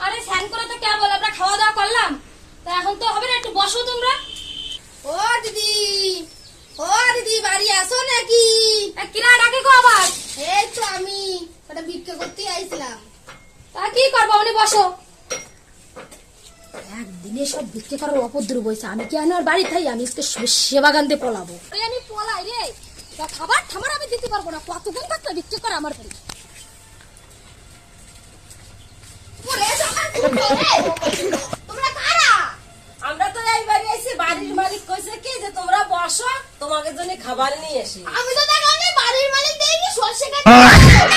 আরে স্নান করে তো কেবল আমরা খাওয়া দাওয়া করলাম, তা এখন তো হবে না, একটু বসো তোমরা। ও দিদি বাড়ি আসো নাকি? কিরা ডাকে গো আবার? এই তো আমি ওটা ভিক্ষা করতে আইছিলাম। তা কি করবো, উনি বসো। একদিনে সব ভিক্ষে করার অপদ্রব হয়েছে, আমি কি আর বাড়ি থাই? আমি সেবা গান্ধে পলাবো। আমি পলাই রে, খাবার ঠামার আমি দিতে পারবো না, কতক্ষণ থাকলে ভিক্ষে করে আমার বাড়ি। তোমরা কারা? আমরা তো এই বাড়ি আইছি, বাড়ির মালিক কইছে কি যে তোমরা বসো, তোমাদের জন্য খাবার নিয়ে আসি। আমি তো দেখলাম বাড়ির মালিক দেখি সরষে কাটে